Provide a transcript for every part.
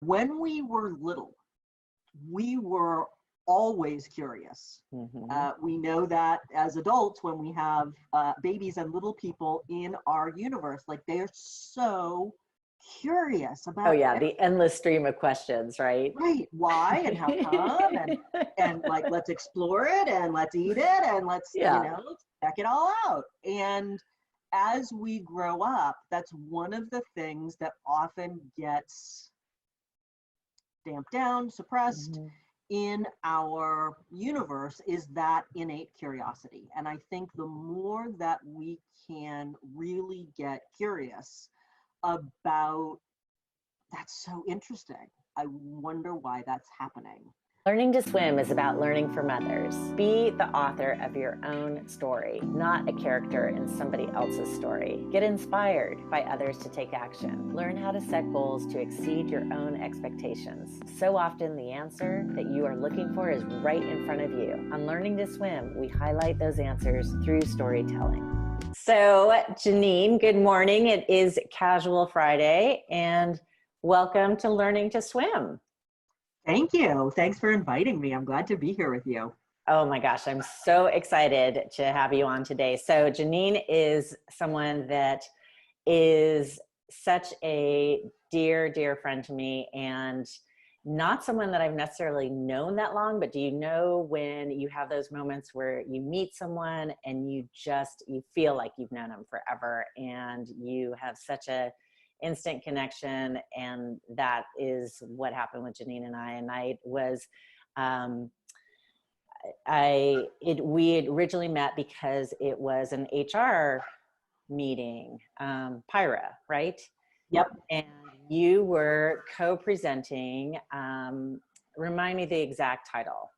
When we were little, we were always curious. We know that as adults, when we have babies and little people in our universe, like they're so curious about the endless stream of questions, right? Right. Why and how come and like let's explore it and let's eat it and let's let's check it all out. And as we grow up, that's one of the things that often gets damped down, suppressed in our universe, is that innate curiosity. And I think the more that we can really get curious about, that's so interesting. I wonder why that's happening. Learning to swim is about learning from others. Be the author of your own story, not a character in somebody else's story. Get inspired by others to take action. Learn how to set goals to exceed your own expectations. So often the answer that you are looking for is right in front of you. On Learning to Swim, we highlight those answers through storytelling. So, Janine, good morning. It is Casual Friday, and welcome to Learning to Swim. Thank you. Thanks for inviting me. I'm glad to be here with you. Oh my gosh, I'm so excited to have you on today. So Janine is someone that is such a dear, dear friend to me, and not someone that I've necessarily known that long, but do you know when you have those moments where you meet someone and you feel like you've known them forever, and you have such a instant connection? And that is what happened with Janine and I. And I was, we had originally met because it was an HR meeting, Pyra, right? Yep. And you were co-presenting, remind me the exact title.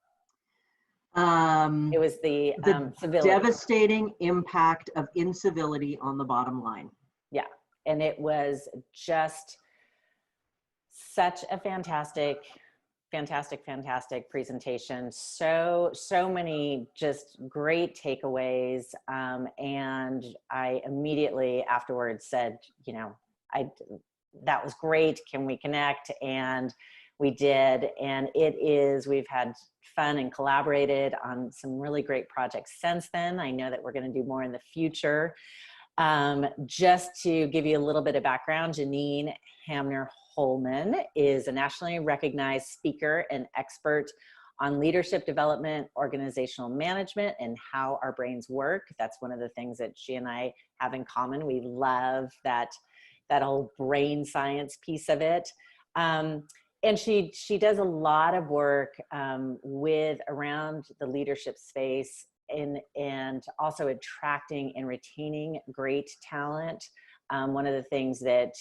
It was the civility. Devastating impact of incivility on the bottom line. Yeah. And it was just such a fantastic presentation. So many just great takeaways. And I immediately afterwards said, that was great. Can we connect? And we did. And we've had fun and collaborated on some really great projects since then. I know that we're going to do more in the future. Just to give you a little bit of background, Janine Hamner Holman is a nationally recognized speaker and expert on leadership development, organizational management, and how our brains work. That's one of the things that she and I have in common. We love that whole brain science piece of it. And she does a lot of work around the leadership space, and also attracting and retaining great talent. One of the things that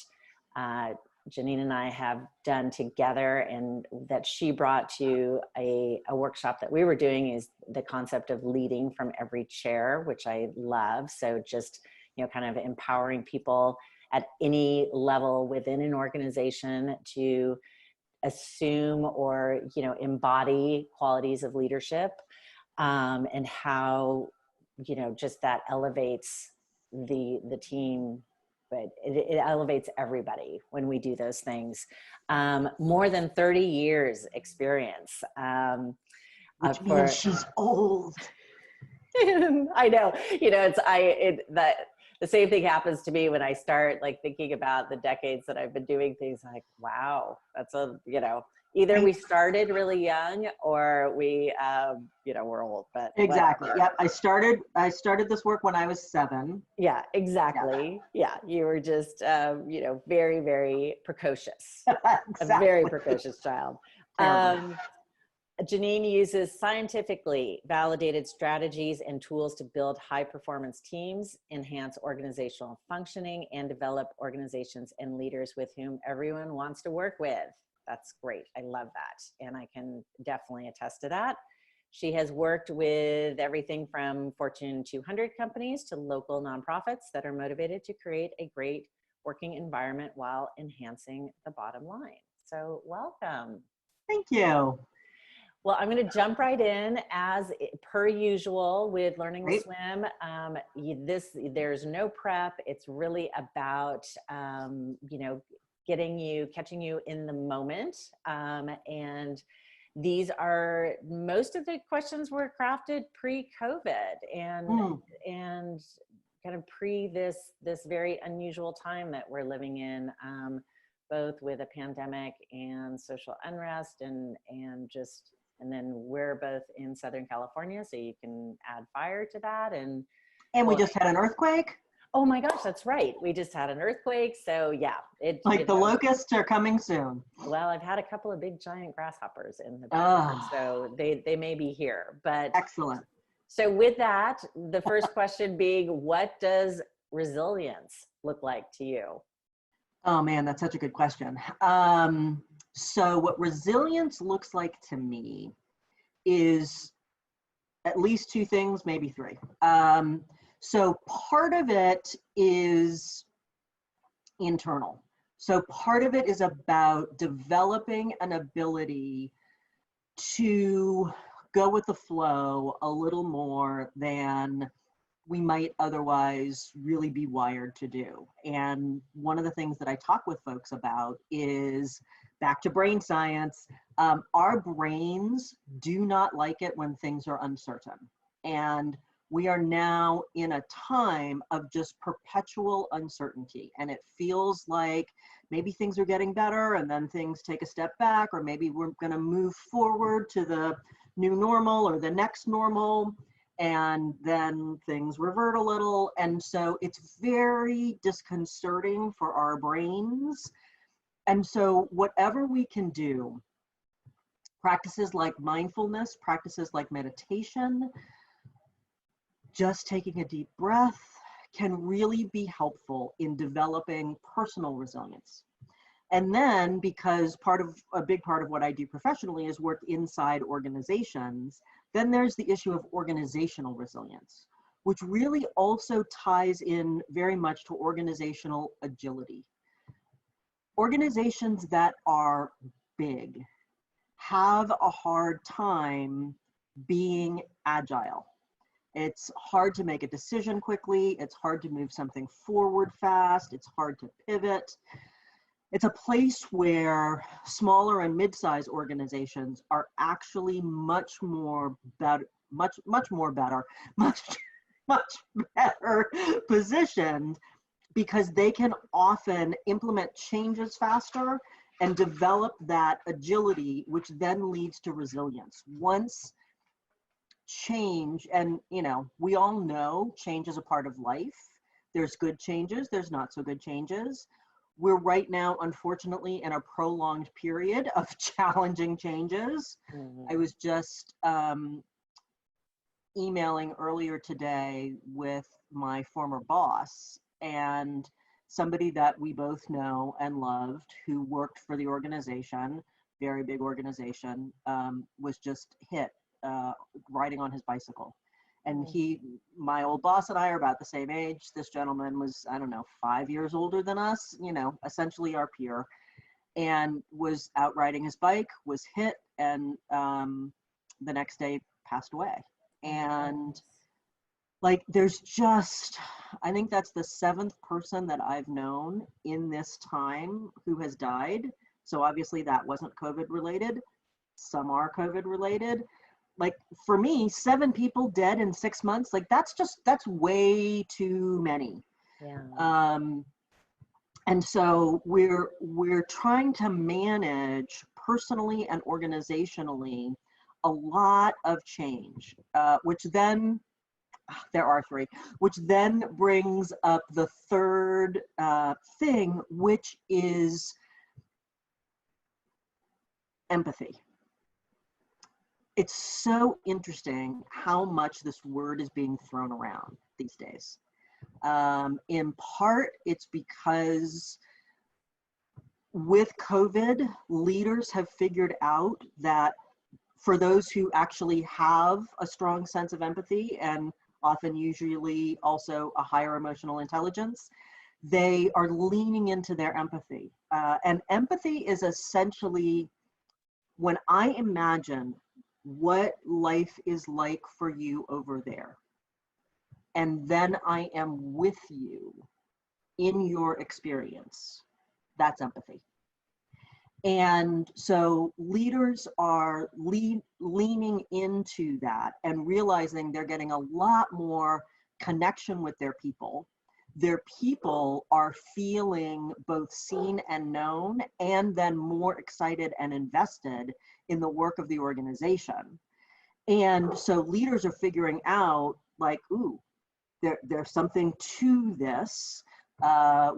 Janine and I have done together, and that she brought to a workshop that we were doing, is the concept of leading from every chair, which I love. So just, kind of empowering people at any level within an organization to assume or, embody qualities of leadership. And how, just that elevates the team, but it elevates everybody when we do those things. More than 30 years experience. Which means she's old. I know, the same thing happens to me when I start thinking about the decades that I've been doing things. Like, wow, that's either we started really young or we're old, but exactly. Yep. I started this work when I was 7. Yeah, exactly. Yeah. You were just, very, very precocious, Exactly. A very precocious child. Janine uses scientifically validated strategies and tools to build high performance teams, enhance organizational functioning, and develop organizations and leaders with whom everyone wants to work with. That's great. I love that. And I can definitely attest to that. She has worked with everything from Fortune 200 companies to local nonprofits that are motivated to create a great working environment while enhancing the bottom line. So welcome. Thank you. Well, I'm going to jump right in as per usual with Learning to Swim. There's no prep. It's really about, catching you in the moment. And these are, most of the questions were crafted pre-COVID and kind of pre this very unusual time that we're living in, both with a pandemic and social unrest and then we're both in Southern California, so you can add fire to that. And we just had an earthquake. Oh my gosh, that's right. We just had an earthquake. So yeah, the locusts are coming soon. Well, I've had a couple of big giant grasshoppers in the backyard, so they may be here. But excellent. So with that, the first question being, what does resilience look like to you? Oh man, that's such a good question. So what resilience looks like to me is at least two things, maybe three. So part of it is internal. So part of it is about developing an ability to go with the flow a little more than we might otherwise really be wired to do. And one of the things that I talk with folks about is, back to brain science, our brains do not like it when things are uncertain. And we are now in a time of just perpetual uncertainty. And it feels like maybe things are getting better and then things take a step back, or maybe we're gonna move forward to the new normal or the next normal, and then things revert a little. And so it's very disconcerting for our brains. And so whatever we can do, practices like mindfulness, practices like meditation, just taking a deep breath, can really be helpful in developing personal resilience. And then, because a big part of what I do professionally is work inside organizations, then there's the issue of organizational resilience, which really also ties in very much to organizational agility. Organizations that are big have a hard time being agile. It's hard to make a decision quickly. It's hard to move something forward fast. It's hard to pivot. It's a place where smaller and mid-sized organizations are actually much better positioned, because they can often implement changes faster and develop that agility, which then leads to resilience. Once change, and we all know change is a part of life. There's good changes, there's not so good changes. We're right now, unfortunately, in a prolonged period of challenging changes. Mm-hmm. I was just emailing earlier today with my former boss, and somebody that we both know and loved, who worked for the organization, very big organization, was just hit riding on his bicycle. And my old boss and I are about the same age. This gentleman was, 5 years older than us, essentially our peer, and was out riding his bike, was hit, and the next day passed away. And there's just, I think that's the 7th person that I've known in this time who has died. So obviously that wasn't COVID related. Some are COVID related. For me, 7 people dead in 6 months, that's way too many. Yeah. And so we're trying to manage personally and organizationally a lot of change, which then, there are 3, which then brings up the third thing, which is empathy. It's so interesting how much this word is being thrown around these days. In part, it's because with COVID, leaders have figured out that for those who actually have a strong sense of empathy, and often usually also a higher emotional intelligence, they are leaning into their empathy. And empathy is essentially, when I imagine what life is like for you over there, and then I am with you in your experience, That's empathy. And so leaders are leaning into that and realizing they're getting a lot more connection with their people. Their people are feeling both seen and known, and then more excited and invested in the work of the organization. And so leaders are figuring out, like, ooh, there's something to this.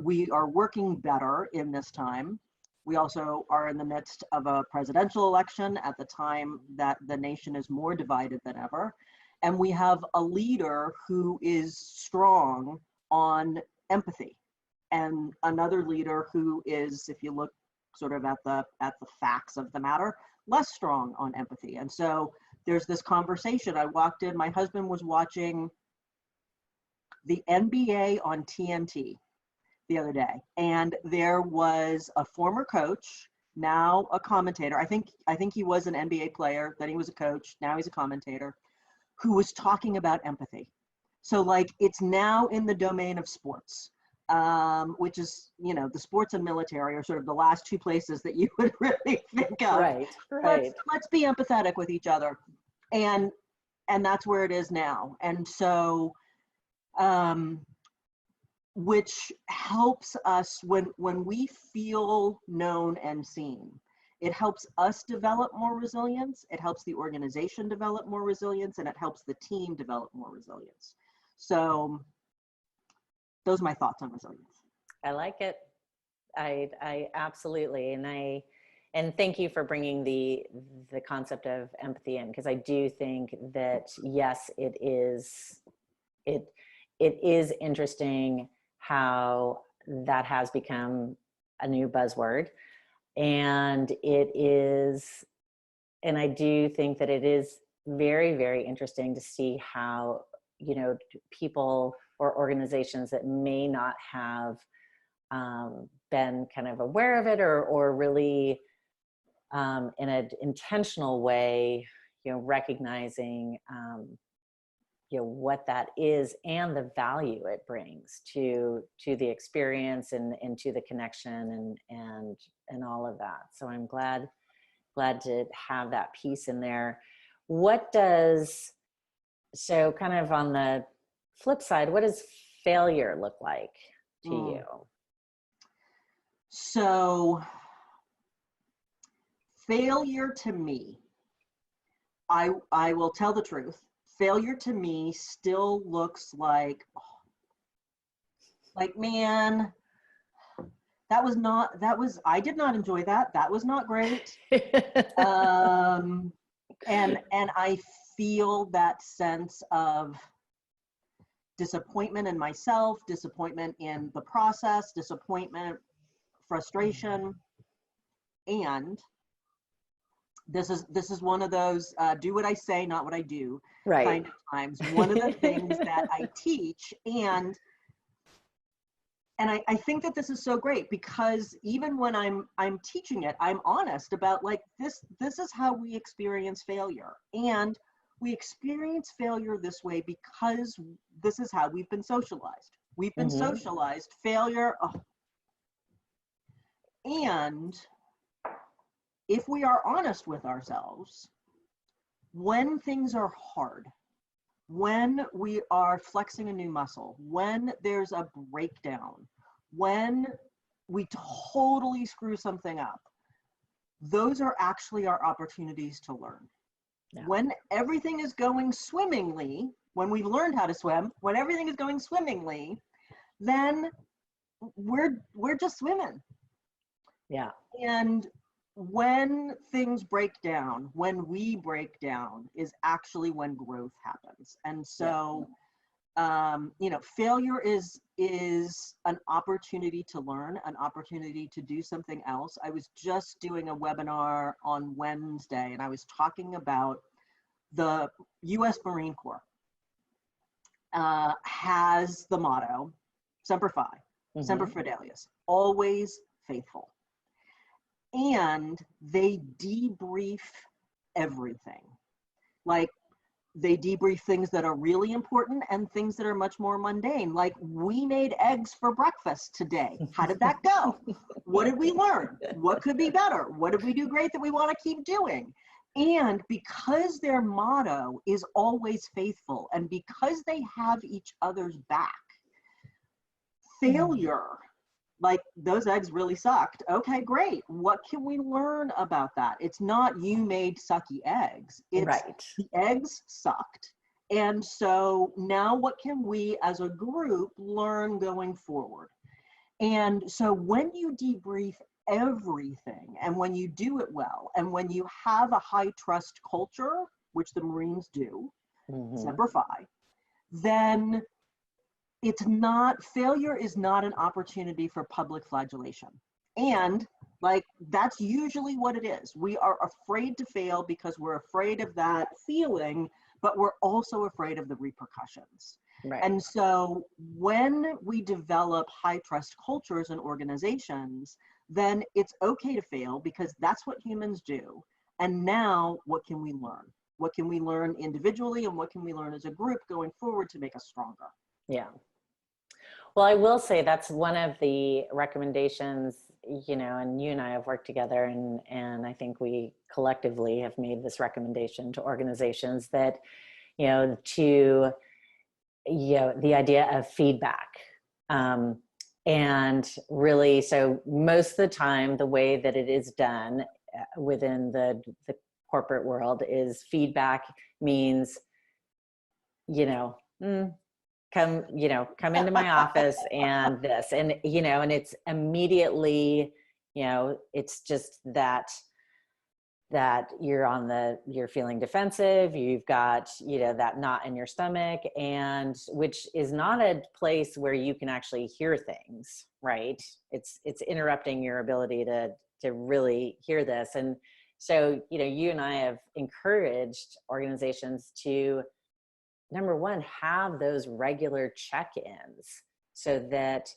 We are working better in this time. We also are in the midst of a presidential election at the time that the nation is more divided than ever. And we have a leader who is strong on empathy, and another leader who is, if you look sort of at the facts of the matter, less strong on empathy. And so there's this conversation. I walked in, my husband was watching the NBA on TNT the other day, and there was a former coach, now a commentator. I think he was an NBA player, then he was a coach, now he's a commentator, who was talking about empathy. So like, it's now in the domain of sports, which is, you know, the sports and military are sort of the last two places that you would really think of. Right. Let's be empathetic with each other, and that's where it is now. And so which helps us when we feel known and seen. It helps us develop more resilience, it helps the organization develop more resilience, and it helps the team develop more resilience. So those are my thoughts on resilience. I like it. I absolutely, and thank you for bringing the concept of empathy in, because I do think that, yes, it is interesting how that has become a new buzzword. And I do think that it is very, very interesting to see how, you know, people or organizations that may not have been kind of aware of it or really in an intentional way, you know, recognizing you know, what that is and the value it brings to the experience and to the connection and all of that. So I'm glad to have that piece in there. So kind of on the flip side, what does failure look like to you? So failure to me, I will tell the truth. Failure to me still looks like, man, I did not enjoy that. That was not great. And I feel that sense of disappointment in myself, disappointment in the process, disappointment, frustration. And this is one of those do what I say, not what I do, right, kind of times. One of the things that I teach, and I think that this is so great, because even when I'm teaching it, I'm honest about, like, this is how we experience failure, and we experience failure this way because this is how we've been socialized. We've been socialized failure. And if we are honest with ourselves, when things are hard, when we are flexing a new muscle, when there's a breakdown, when we totally screw something up, those are actually our opportunities to learn. Yeah. When everything is going swimmingly, when we've learned how to swim, when everything is going swimmingly, then we're just swimming. Yeah. And when things break down, when we break down, is actually when growth happens. And so, you know, failure is an opportunity to learn, an opportunity to do something else. I was just doing a webinar on Wednesday, and I was talking about the U.S. Marine Corps has the motto, Semper Fi, Semper Fidelis, always faithful. And they debrief everything. Like, they debrief things that are really important and things that are much more mundane. Like, we made eggs for breakfast today. How did that go? What did we learn? What could be better? What did we do great that we want to keep doing? And because their motto is always faithful, and because they have each other's back, failure, like, those eggs really sucked. Okay, great. What can we learn about that? It's not you made sucky eggs. It's the eggs sucked. And so now what can we as a group learn going forward? And so when you debrief everything, and when you do it well, and when you have a high trust culture, which the Marines do, Semper Fi, then it's not, failure is not an opportunity for public flagellation. And like, that's usually what it is. We are afraid to fail because we're afraid of that feeling, but we're also afraid of the repercussions. And so when we develop high trust cultures and organizations, then it's okay to fail because that's what humans do. And now what can we learn? What can we learn individually, and what can we learn as a group going forward to make us stronger? Yeah. Well, I will say that's one of the recommendations, you know, and you and I have worked together, and I think we collectively have made this recommendation to organizations that, you know, to, you know, the idea of feedback. And really, so most of the time, the way that it is done within the corporate world is feedback means, you know, come into my office and this, and, you know, and it's immediately, you know, it's just that you're feeling defensive, you've got, you know, that knot in your stomach, and which is not a place where you can actually hear things, right? It's interrupting your ability to really hear this. And so, you know, you and I have encouraged organizations to, number one, have those regular check-ins, so that,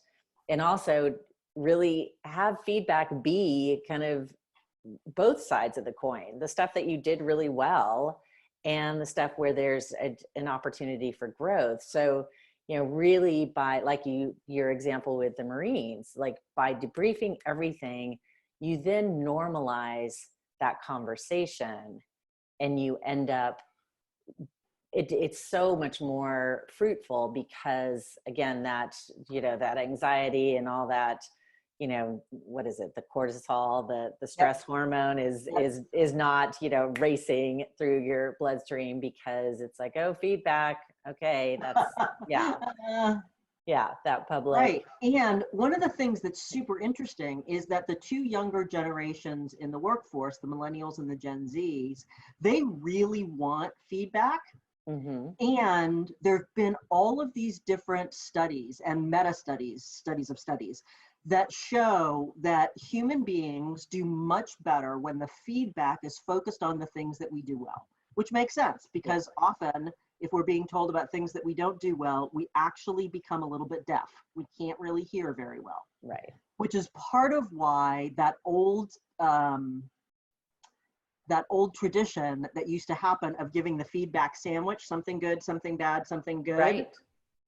and also really have feedback be kind of both sides of the coin, the stuff that you did really well and the stuff where there's an opportunity for growth. So, you know, really by, like your example with the Marines, like by debriefing everything, you then normalize that conversation, and you end up, it's so much more fruitful because, again, that, you know, that anxiety and all that, you know, what is it? The cortisol, the stress hormone is not, you know, racing through your bloodstream because it's like, oh, feedback. Okay. That's, that public. Right. And one of the things that's super interesting is that the two younger generations in the workforce, the millennials and the Gen Zs, they really want feedback. And there have been all of these different studies and meta studies of studies that show that human beings do much better when the feedback is focused on the things that we do well, which makes sense because often if we're being told about things that we don't do well, we actually become a little bit deaf. We can't really hear very well. Right. Which is part of why that old tradition that used to happen of giving the feedback sandwich, something good, something bad, something good,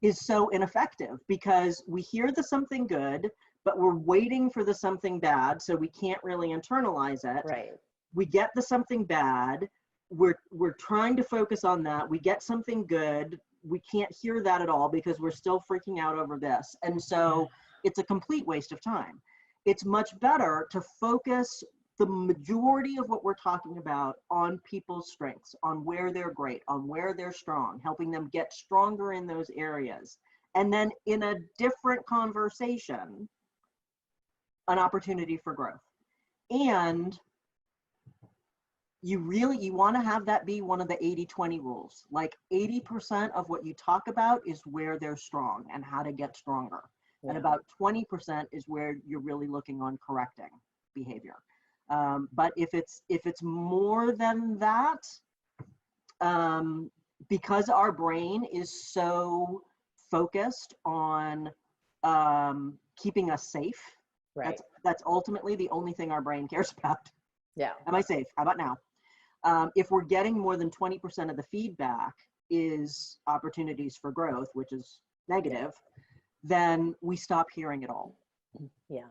is so ineffective because we hear the something good, but we're waiting for the something bad, so we can't really internalize it. Right. We get the something bad, we're trying to focus on that. We get something good, we can't hear that at all because we're still freaking out over this. And so it's a complete waste of time. It's much better to focus the majority of what we're talking about on people's strengths, on where they're great, on where they're strong, helping them get stronger in those areas. And then in a different conversation, an opportunity for growth. And you want to have that be one of the 80-20 rules. Like 80% of what you talk about is where they're strong and how to get stronger. And about 20% is where you're really looking on correcting behavior. But if it's more than that, because our brain is so focused on keeping us safe, that's ultimately the only thing our brain cares about. Yeah. Am I safe? How about now? If we're getting more than 20% of the feedback is opportunities for growth, which is negative, then we stop hearing it all. Yeah.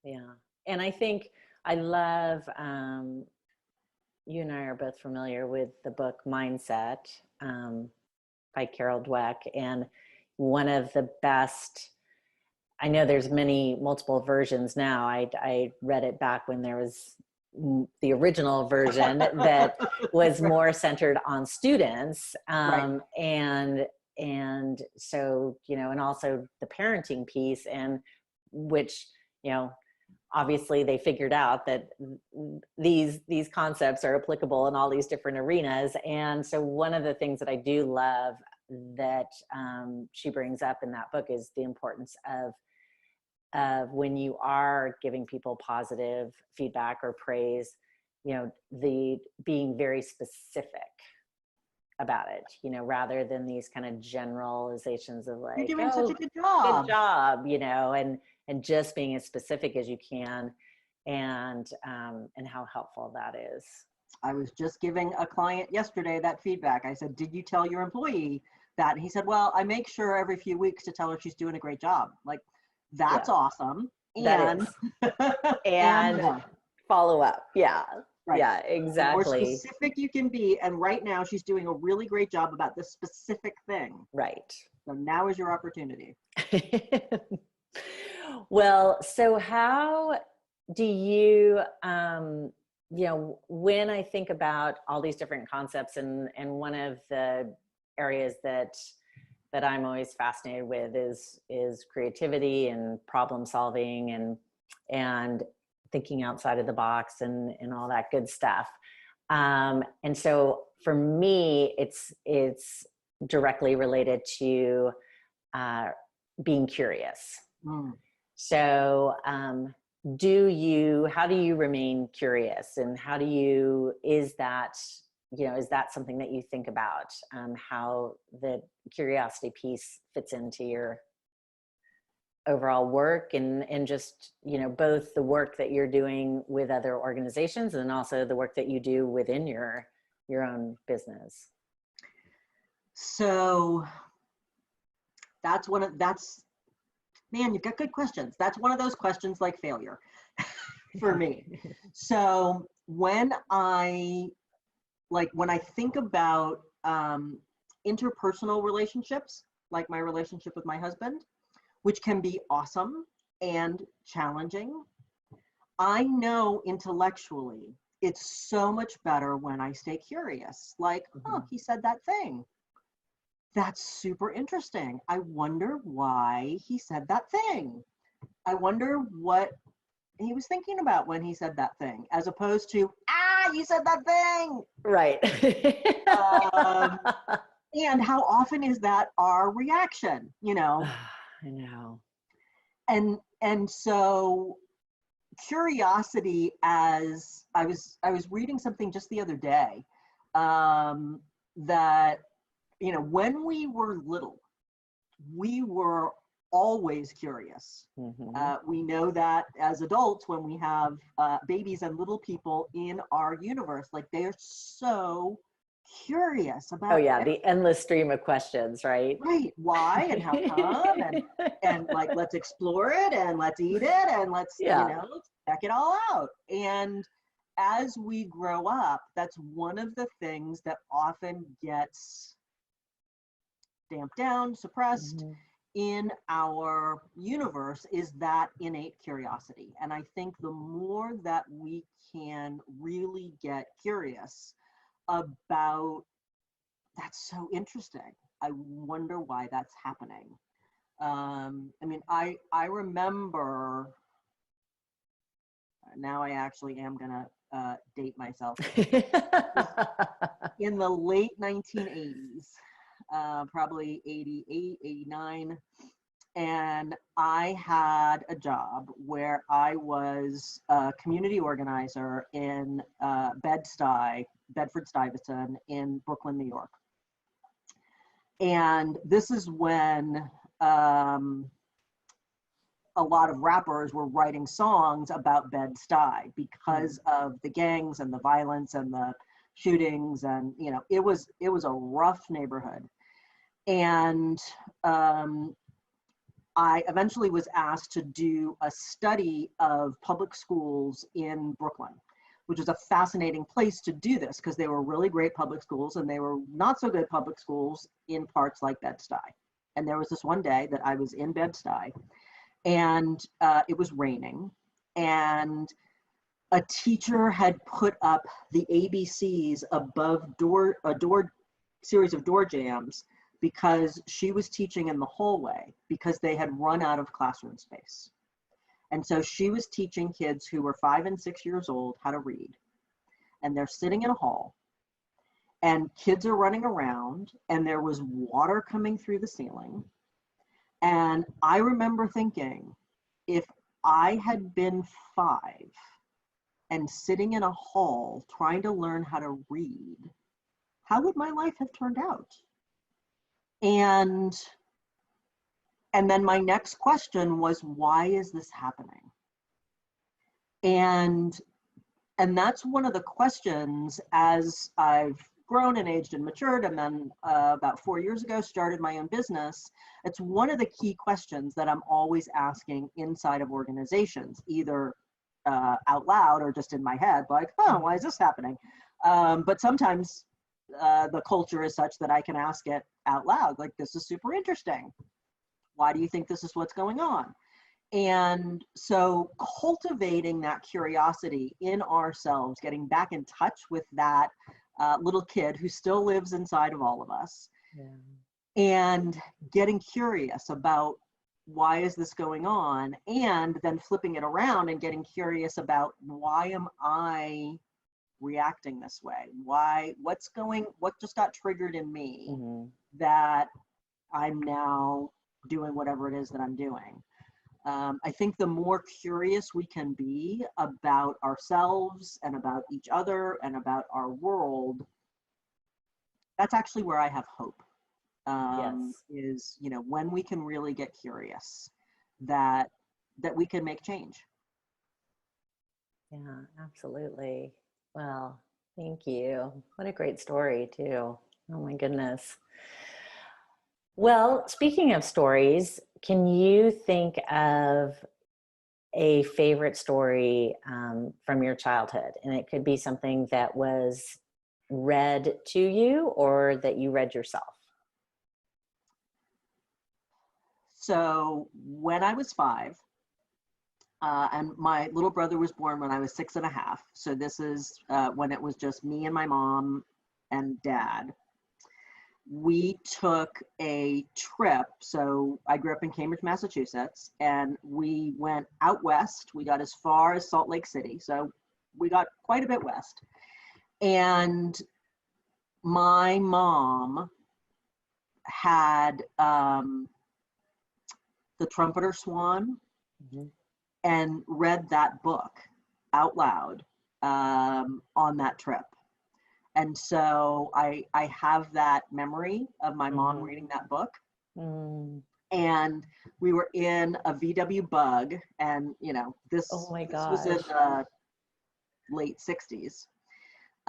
Yeah. And I think I love, you and I are both familiar with the book Mindset by Carol Dweck. And one of the best, I know there's multiple versions now. I read it back when there was the original version that was more centered on students. Right. And so, and also the parenting piece, and which, obviously they figured out that these concepts are applicable in all these different arenas. And so one of the things that I do love that she brings up in that book is the importance of when you are giving people positive feedback or praise, the being very specific about it, rather than these kind of generalizations of like, you're doing such a good job. Good job, and just being as specific as you can, and how helpful that is. I was just giving a client yesterday that feedback. I said, did you tell your employee that? And he said, well, I make sure every few weeks to tell her she's doing a great job. Like, that's awesome. And follow up. Yeah. Right. Yeah, exactly. The more specific you can be. And right now she's doing a really great job about this specific thing. Right. So now is your opportunity. Well, so how do you, when I think about all these different concepts, and one of the areas that I'm always fascinated with is creativity and problem solving and thinking outside of the box and all that good stuff. And so for me, it's directly related to being curious. So how do you remain curious, and is that something that you think about, how the curiosity piece fits into your overall work, and just, both the work that you're doing with other organizations and also the work that you do within your own business? So man, you've got good questions. That's one of those questions like failure for me. So when I think about interpersonal relationships, like my relationship with my husband, which can be awesome and challenging, I know intellectually it's so much better when I stay curious. Like, oh, he said that thing. That's super interesting. I wonder why he said that thing. I wonder what he was thinking about when he said that thing, as opposed to, you said that thing. Right. And how often is that our reaction, I know. And so curiosity, as I was reading something just the other day, that, when we were little, we were always curious. We know that as adults, when we have babies and little people in our universe, like, they are so curious about the endless stream of questions, right? Right. Why and how come, and like, let's explore it, and let's eat it, and let's check it all out. And as we grow up, that's one of the things that often gets damped down, suppressed in our universe, is that innate curiosity. And I think the more that we can really get curious about, that's so interesting, I wonder why that's happening. I remember, now I actually am gonna date myself, in the late 1980s, probably 88, 89. And I had a job where I was a community organizer in Bedford-Stuyvesant in Brooklyn, New York. And this is when a lot of rappers were writing songs about Bed-Stuy because of the gangs and the violence and the shootings, and you know, it was a rough neighborhood. And I eventually was asked to do a study of public schools in Brooklyn, which was a fascinating place to do this because they were really great public schools and they were not so good public schools in parts like Bed-Stuy. And there was this one day that I was in Bed-Stuy, and it was raining, and a teacher had put up the ABCs above a series of door jams because she was teaching in the hallway because they had run out of classroom space. And so she was teaching kids who were 5 and 6 years old how to read. And they're sitting in a hall, and kids are running around, and there was water coming through the ceiling. And I remember thinking, if I had been 5 and sitting in a hall trying to learn how to read, how would my life have turned out? And then my next question was, why is this happening? And that's one of the questions as I've grown and aged and matured, and then about 4 years ago started my own business. It's one of the key questions that I'm always asking inside of organizations, either out loud or just in my head, like, oh, why is this happening? But sometimes the culture is such that I can ask it out loud, like, this is super interesting. Why do you think this is what's going on? And so cultivating that curiosity in ourselves, getting back in touch with that little kid who still lives inside of all of us, and getting curious about why is this going on, and then flipping it around and getting curious about why am I reacting this way? What just got triggered in me that I'm now doing whatever it is that I'm doing. I think the more curious we can be about ourselves and about each other and about our world, that's actually where I have hope. Is, you know, when we can really get curious, that we can make change. Yeah, absolutely. Well, thank you. What a great story too. Oh my goodness. Well, speaking of stories, can you think of a favorite story from your childhood? And it could be something that was read to you or that you read yourself. So when I was 5, and my little brother was born when I was 6.5. So this is when it was just me and my mom and dad. We took a trip. So I grew up in Cambridge, Massachusetts, and we went out west. We got as far as Salt Lake City. So we got quite a bit west. And my mom had The Trumpeter Swan, and read that book out loud on that trip. And so I have that memory of my mom reading that book. And we were in a VW Bug, and you know, this was in the late 60s.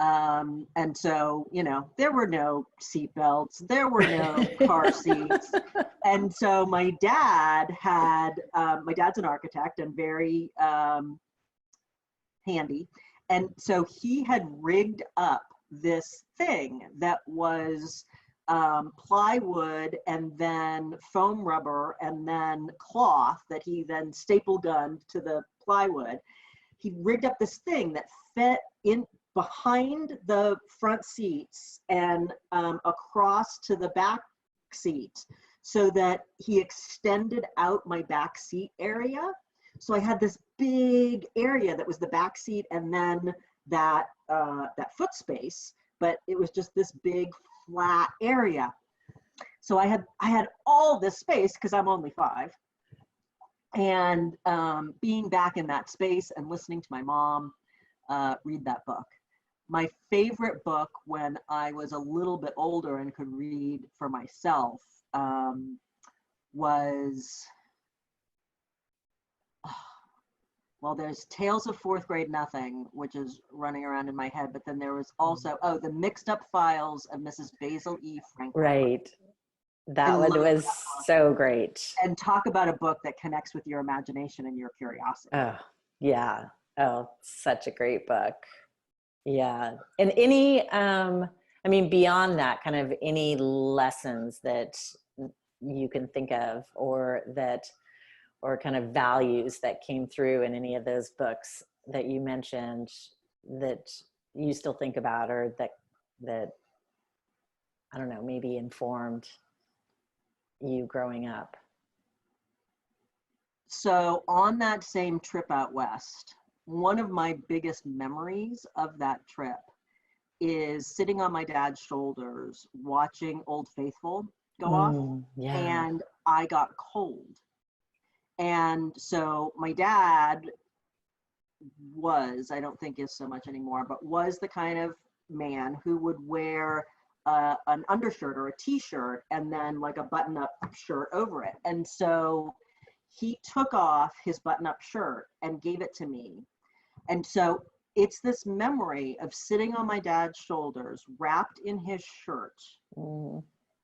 And so, you know, there were no seat belts, there were no car seats. And so my dad had, my dad's an architect and very handy. And so he had rigged up this thing that was plywood and then foam rubber and then cloth that he then staple gunned to the plywood. He rigged up this thing that fit in behind the front seats and across to the back seat, so that he extended out my back seat area. So I had this big area that was the back seat and then that foot space, but it was just this big flat area. So I had all this space because I'm only 5. And being back in that space and listening to my mom read that book. My favorite book when I was a little bit older and could read for myself was well, there's Tales of Fourth Grade Nothing, which is running around in my head, but then there was also, the Mixed Up Files of Mrs. Basil E. Franklin. Right. That one was so great. And talk about a book that connects with your imagination and your curiosity. Oh, yeah. Oh, such a great book. Yeah. And any, I mean, beyond that, kind of any lessons that you can think of, or kind of values that came through in any of those books that you mentioned that you still think about, or that I don't know, maybe informed you growing up? So on that same trip out west, one of my biggest memories of that trip is sitting on my dad's shoulders watching Old Faithful go off, yeah. and I got cold. And so my dad was, I don't think is so much anymore, but was the kind of man who would wear an undershirt or a t-shirt and then like a button-up shirt over it. And so he took off his button-up shirt and gave it to me. And so it's this memory of sitting on my dad's shoulders, wrapped in his shirt,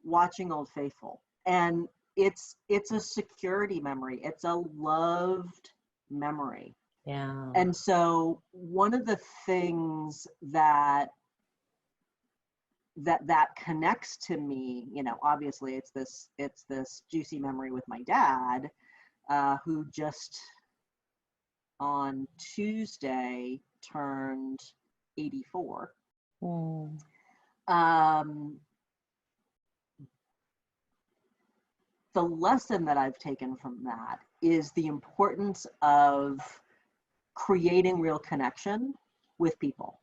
watching Old Faithful. And it's a security memory. It's a loved memory. Yeah. And so one of the things that connects to me, you know, obviously it's this juicy memory with my dad, who just on Tuesday turned 84. The lesson that I've taken from that is the importance of creating real connection with people.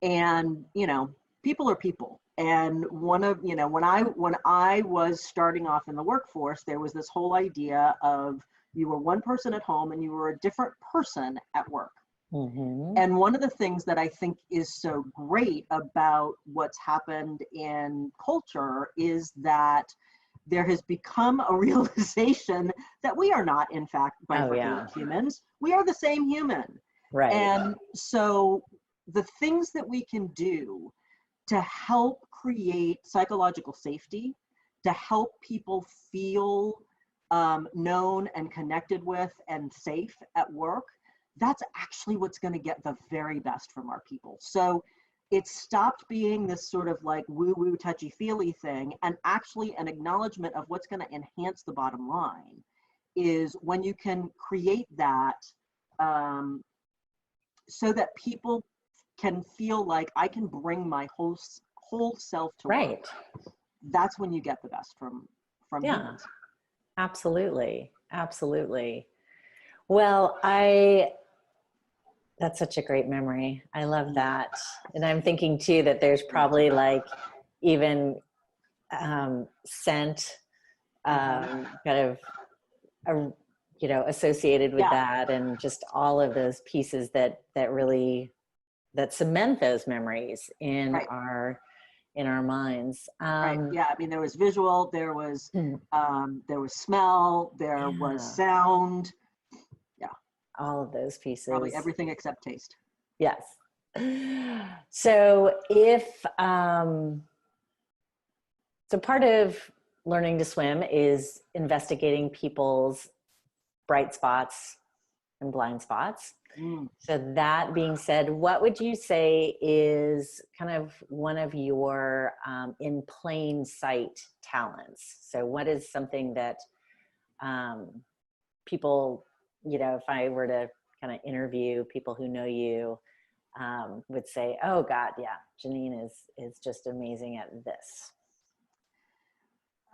And, you know, people are people. And one of, you know, when I was starting off in the workforce, there was this whole idea of you were one person at home and you were a different person at work. And one of the things that I think is so great about what's happened in culture is that there has become a realization that we are not, in fact, bifurcated humans. We are the same human. Right. And so the things that we can do to help create psychological safety, to help people feel known and connected with and safe at work, that's actually what's going to get the very best from our people. So it stopped being this sort of like woo-woo touchy-feely thing, and actually an acknowledgement of what's going to enhance the bottom line is when you can create that so that people can feel like I can bring my whole self to work. That's when you get the best from humans. Absolutely. Well, that's such a great memory. I love that. And I'm thinking too that there's probably like even scent kind of you know, associated with that, and just all of those pieces that really cement those memories in our minds. Yeah, I mean, there was visual, there was smell, there was sound. All of those pieces. Probably everything except taste. Yes. So so part of learning to swim is investigating people's bright spots and blind spots. So that being said, what would you say is kind of one of your in plain sight talents? So what is something that people, you know, if I were to kind of interview people who know you, would say, oh God, yeah, Janine is just amazing at this?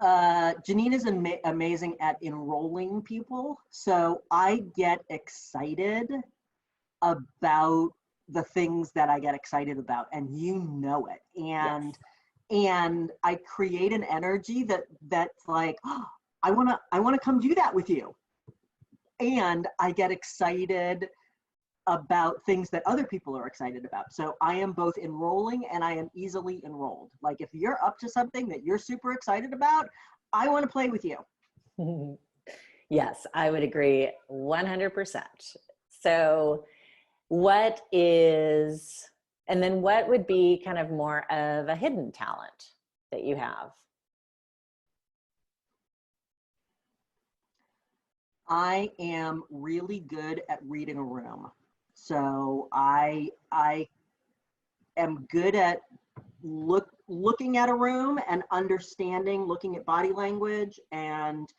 Janine is amazing at enrolling people. So I get excited about the things that I get excited about, and you know it. And I create an energy that's like, oh, I wanna come do that with you. And I get excited about things that other people are excited about. So I am both enrolling and I am easily enrolled. Like if you're up to something that you're super excited about, I want to play with you. Yes, I would agree 100%. So and then what would be kind of more of a hidden talent that you have? I am really good at reading a room. So I am good at looking at a room and understanding, looking at body language and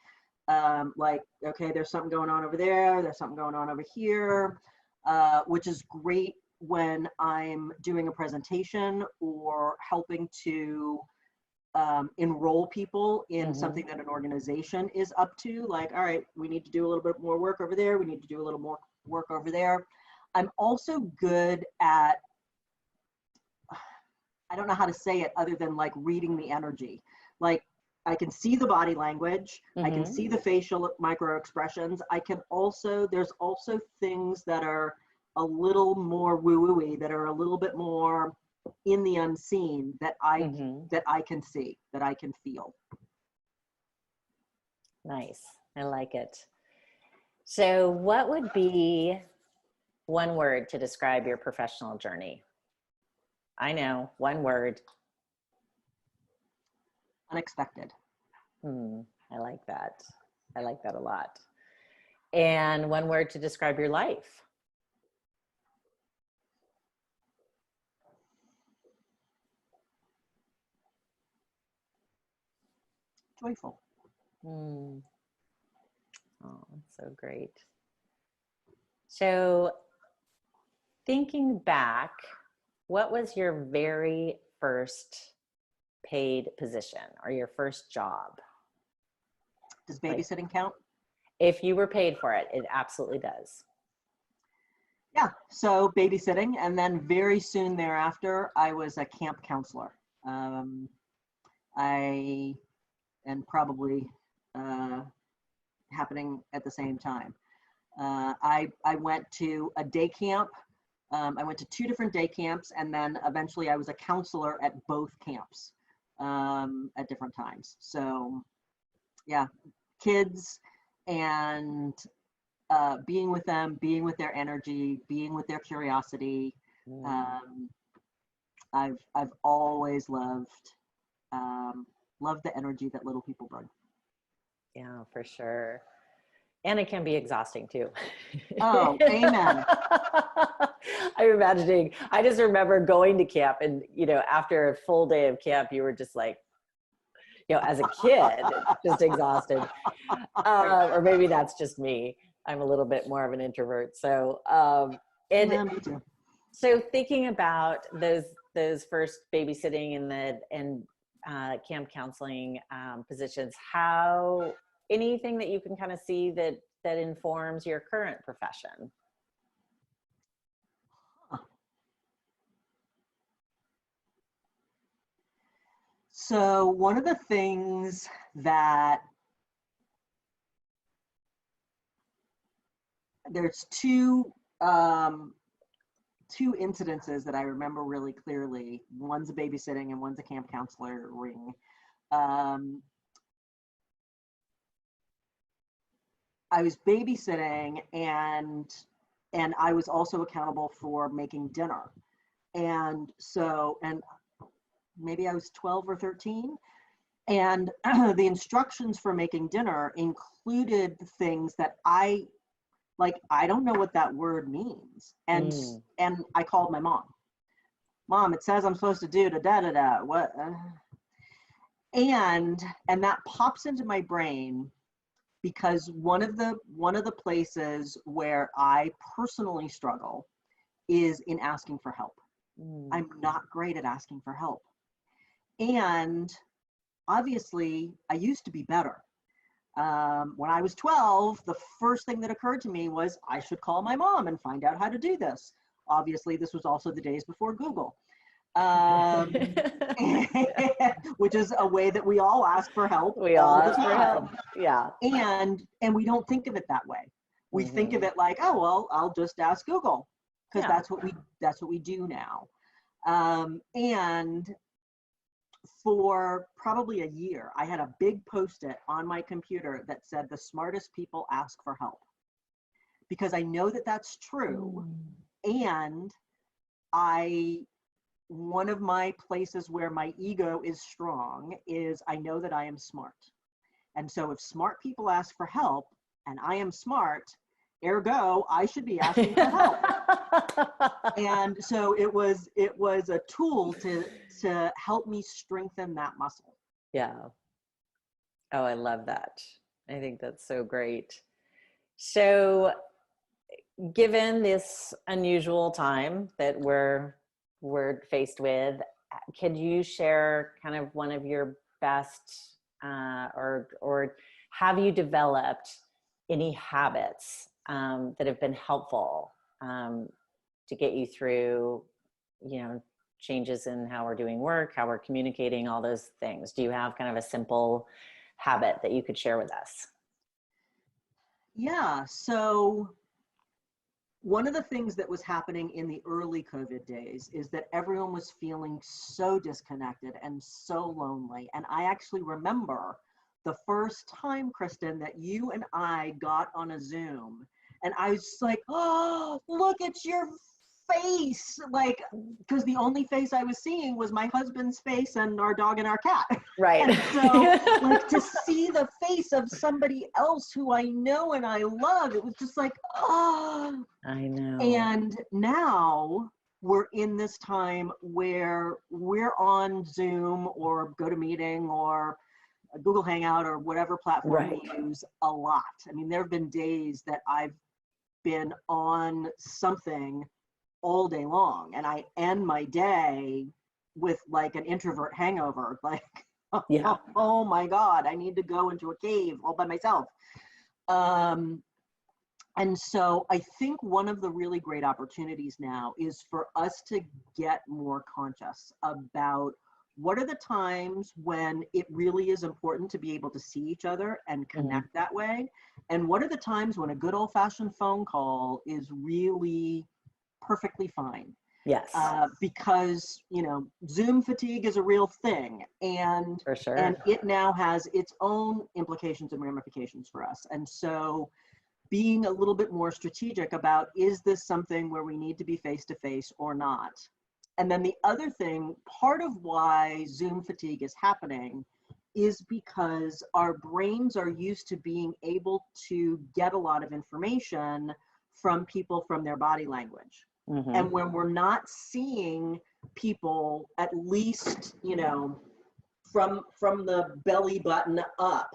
like, okay, there's something going on over there. There's something going on over here, which is great when I'm doing a presentation or helping to enroll people in something that an organization is up to. Like, all right, we need to do a little bit more work over there. We need to do a little more work over there. I'm also good at, I don't know how to say it other than like reading the energy. Like, I can see the body language. I can see the facial micro expressions. There's also things that are a little more woo-woo-y, that are a little bit more in the unseen, that I can see, that I can feel. Nice. I like it. So what would be one word to describe your professional journey? I know, one word. Unexpected. I like that. I like that a lot. And one word to describe your life. Joyful. Oh, that's so great. So thinking back, what was your very first paid position or your first job? Does babysitting count? If you were paid for it, it absolutely does. Yeah, so babysitting, and then very soon thereafter, I was a camp counselor. And probably happening at the same time. I went to a day camp. I went to 2 different day camps, and then eventually I was a counselor at both camps at different times. So yeah, kids and being with them, being with their energy, being with their curiosity. I've always loved the energy that little people bring. Yeah, for sure. And it can be exhausting too. Oh, amen. I just remember going to camp and, after a full day of camp, you were just like, as a kid, just exhausted. Or maybe that's just me. I'm a little bit more of an introvert. So, Yeah, me too. So thinking about those first babysitting and camp counseling positions, anything that you can kind of see that informs your current profession? So one of the things that there's two incidences that I remember really clearly. One's a babysitting and one's a camp counseling. I was babysitting and I was also accountable for making dinner. And maybe I was 12 or 13. And the instructions for making dinner included things that I don't know what that word means. And I called my mom. Mom, it says I'm supposed to do da-da-da-da. What? And that pops into my brain because one of the places where I personally struggle is in asking for help. I'm not great at asking for help. And obviously, I used to be better. When I was 12, the first thing that occurred to me was I should call my mom and find out how to do this. Obviously, this was also the days before Google, which is a way that we all ask for help. We all ask for help. Yeah. And we don't think of it that way. We think of it like, oh, well, I'll just ask Google, because that's what we do now. And for probably a year, I had a big Post-it on my computer that said, the smartest people ask for help. because I know that that's true. And one of my places where my ego is strong is I know that I am smart. And so if smart people ask for help and I am smart, ergo, I should be asking for help. And so it was a tool to help me strengthen that muscle. Yeah. Oh, I love that. I think that's so great. So given this unusual time that we're faced with, could you share kind of one of your best or have you developed any habits that have been helpful to get you through, changes in how we're doing work, how we're communicating, all those things? Do you have kind of a simple habit that you could share with us? Yeah, so one of the things that was happening in the early COVID days is that everyone was feeling so disconnected and so lonely. And I actually remember the first time, Kristan, that you and I got on a Zoom, and I was like, oh, look at your face, like, because the only face I was seeing was my husband's face and our dog and our cat. Right. And so, like, to see the face of somebody else who I know and I love, it was just like, oh. I know. And now we're in this time where we're on Zoom or GoToMeeting or Google Hangout or whatever platform we use a lot. I mean, there have been days that I've been on something all day long, and I end my day with like an introvert hangover, like, oh my God, I need to go into a cave all by myself. And so I think one of the really great opportunities now is for us to get more conscious about what are the times when it really is important to be able to see each other and connect that way, and what are the times when a good old-fashioned phone call is really perfectly fine. Yes. Because, Zoom fatigue is a real thing, and for sure. And it now has its own implications and ramifications for us. And so being a little bit more strategic about, is this something where we need to be face-to-face or not? And then the other thing, part of why Zoom fatigue is happening is because our brains are used to being able to get a lot of information from people from their body language. And when we're not seeing people, at least, from the belly button up,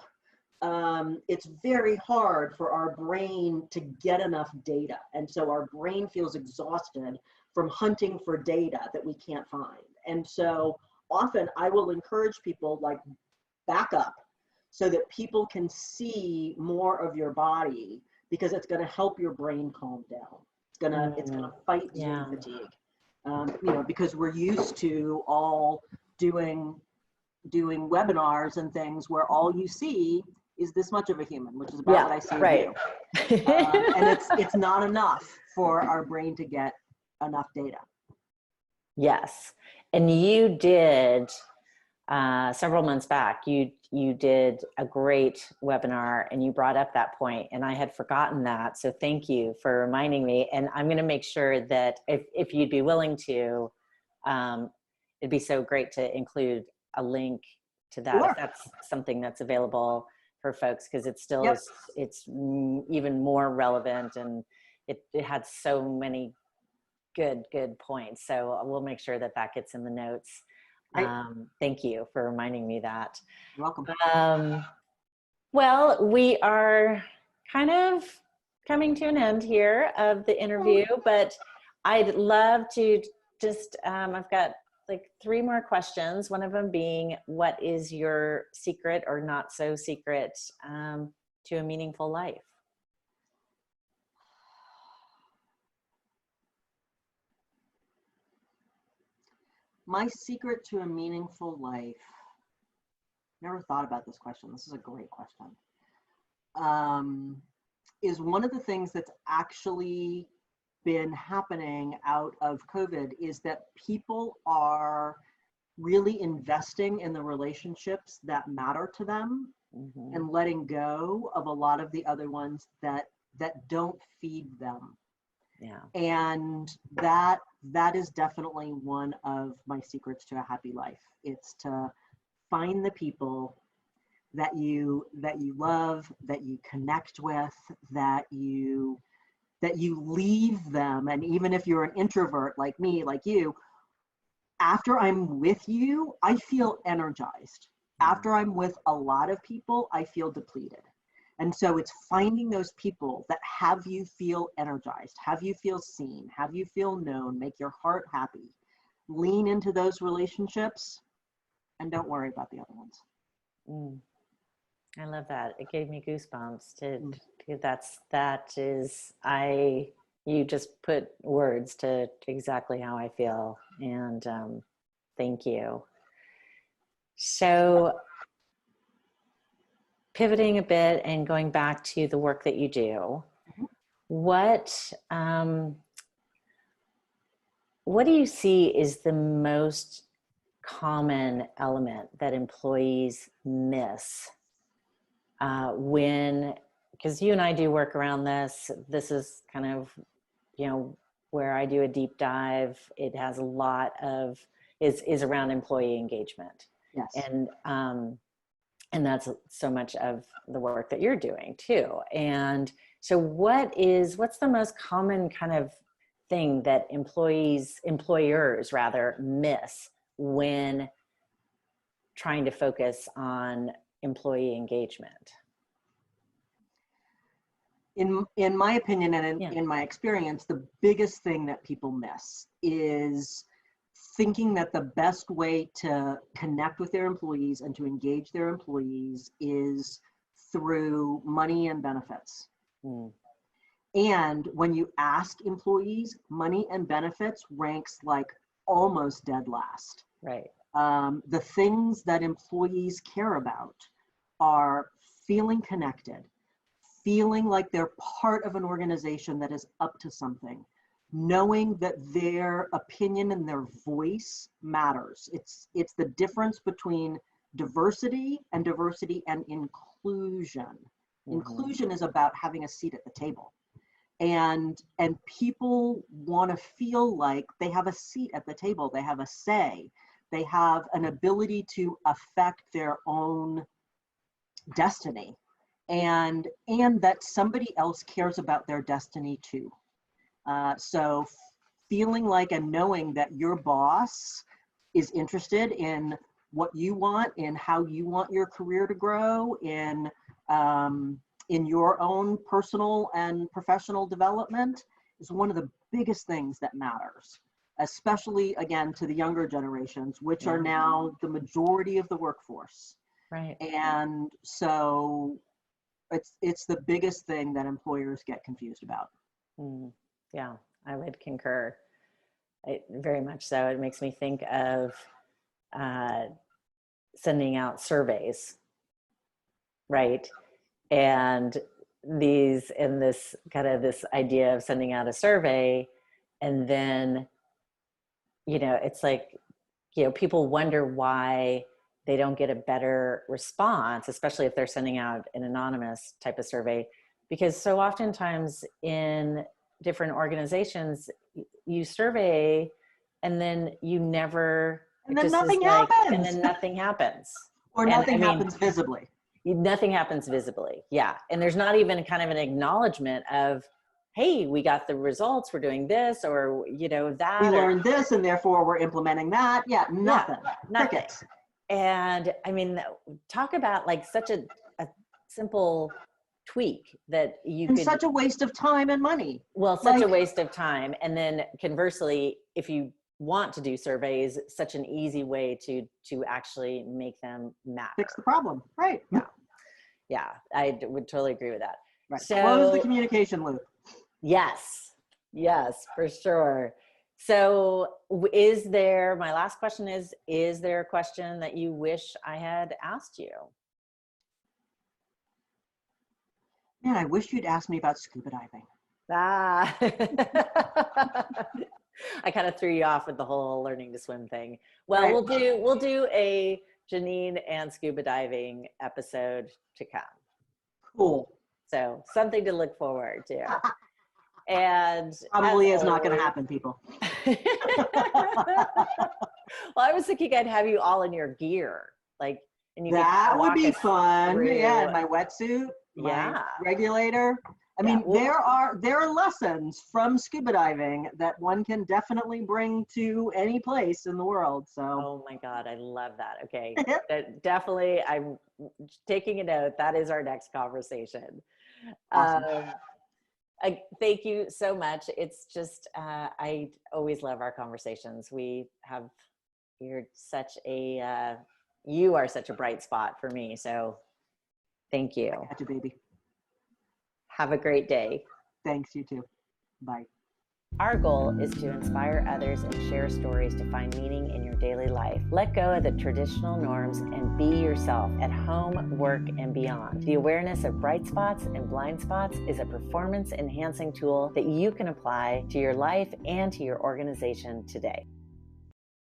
it's very hard for our brain to get enough data. And so our brain feels exhausted from hunting for data that we can't find. And so often I will encourage people, like, back up so that people can see more of your body, because it's going to help your brain calm down. It's gonna fight Zoom fatigue, because we're used to all doing webinars and things where all you see is this much of a human, which is about what I see of you. And it's not enough for our brain to get enough data. Yes, and you did several months back. You did a great webinar, and you brought up that point, and I had forgotten that. So thank you for reminding me. And I'm going to make sure that if you'd be willing to, it'd be so great to include a link to that, if that's something that's available for folks, because it still is, it's even more relevant, and it had so many good points. So we'll make sure that gets in the notes. Thank you for reminding me that. You're welcome. Well, we are kind of coming to an end here of the interview, but I'd love to just, I've got like 3 more questions. One of them being, what is your secret or not so secret to a meaningful life? My secret to a meaningful life, never thought about this question. This is a great question. Is one of the things that's actually been happening out of COVID is that people are really investing in the relationships that matter to them and letting go of a lot of the other ones that that don't feed them. Yeah. And that is definitely one of my secrets to a happy life. It's to find the people that you love, that you connect with, that you leave them. And even if you're an introvert like me, like you, after I'm with you, I feel energized. After I'm with a lot of people, I feel depleted. And so it's finding those people that have you feel energized, have you feel seen, have you feel known, make your heart happy. Lean into those relationships and don't worry about the other ones. I love that. It gave me goosebumps you just put words to exactly how I feel. And thank you. So pivoting a bit and going back to the work that you do, what do you see is the most common element that employees miss because you and I do work around this. This is kind of, where I do a deep dive. It has a lot of, is around employee engagement. Yes. And that's so much of the work that you're doing too. And so what's the most common kind of thing that employers rather miss when trying to focus on employee engagement? In my opinion and in my experience, the biggest thing that people miss is thinking that the best way to connect with their employees and to engage their employees is through money and benefits. And when you ask employees, money and benefits ranks like almost dead last. Right. The things that employees care about are feeling connected, feeling like they're part of an organization that is up to something, knowing that their opinion and their voice matters. It's the difference between diversity and inclusion. Inclusion is about having a seat at the table. And people want to feel like they have a seat at the table, they have a say, they have an ability to affect their own destiny, and that somebody else cares about their destiny too. So feeling like and knowing that your boss is interested in what you want, in how you want your career to grow, in your own personal and professional development is one of the biggest things that matters, especially again to the younger generations, which are now the majority of the workforce. Right. And so it's the biggest thing that employers get confused about. Yeah, I would concur. Very much so. It makes me think of sending out surveys, right? And this idea of sending out a survey, and then, it's like, people wonder why they don't get a better response, especially if they're sending out an anonymous type of survey, because so oftentimes in different organizations, you survey and then you never, and then nothing happens. And then nothing happens. Or nothing happens visibly. Nothing happens visibly. Yeah. And there's not even kind of an acknowledgement of, hey, we got the results, we're doing this, or, that. We learned this and therefore we're implementing that. Yeah, nothing. Yeah, nothing. And I mean, talk about like such a simple tweak that you could. Such a waste of time and money. Well, such a waste of time. And then conversely, if you want to do surveys, such an easy way to actually make them matter. Fix the problem. Right. Yeah, I would totally agree with that. Right. So, close the communication loop. Yes, for sure. So my last question is there a question that you wish I had asked you? Man, I wish you'd asked me about scuba diving. I kind of threw you off with the whole learning to swim thing. Well, right. We'll do a Janine and scuba diving episode to come. Cool. So something to look forward to. And probably is not going to happen, people. Well, I was thinking I'd have you all in your gear, like, and you that would be fun. Through. Yeah, and my wetsuit, my regulator. I mean, there are lessons from scuba diving that one can definitely bring to any place in the world. So. Oh my God, I love that. Okay, definitely, I'm taking a note. That is our next conversation. Awesome. Thank you so much. It's just, I always love our conversations. You are such a bright spot for me. So thank you. I got you, baby. Have a great day. Thanks, you too. Bye. Our goal is to inspire others and share stories to find meaning in your daily life. Let go of the traditional norms and be yourself at home, work, and beyond. The awareness of bright spots and blind spots is a performance-enhancing tool that you can apply to your life and to your organization today.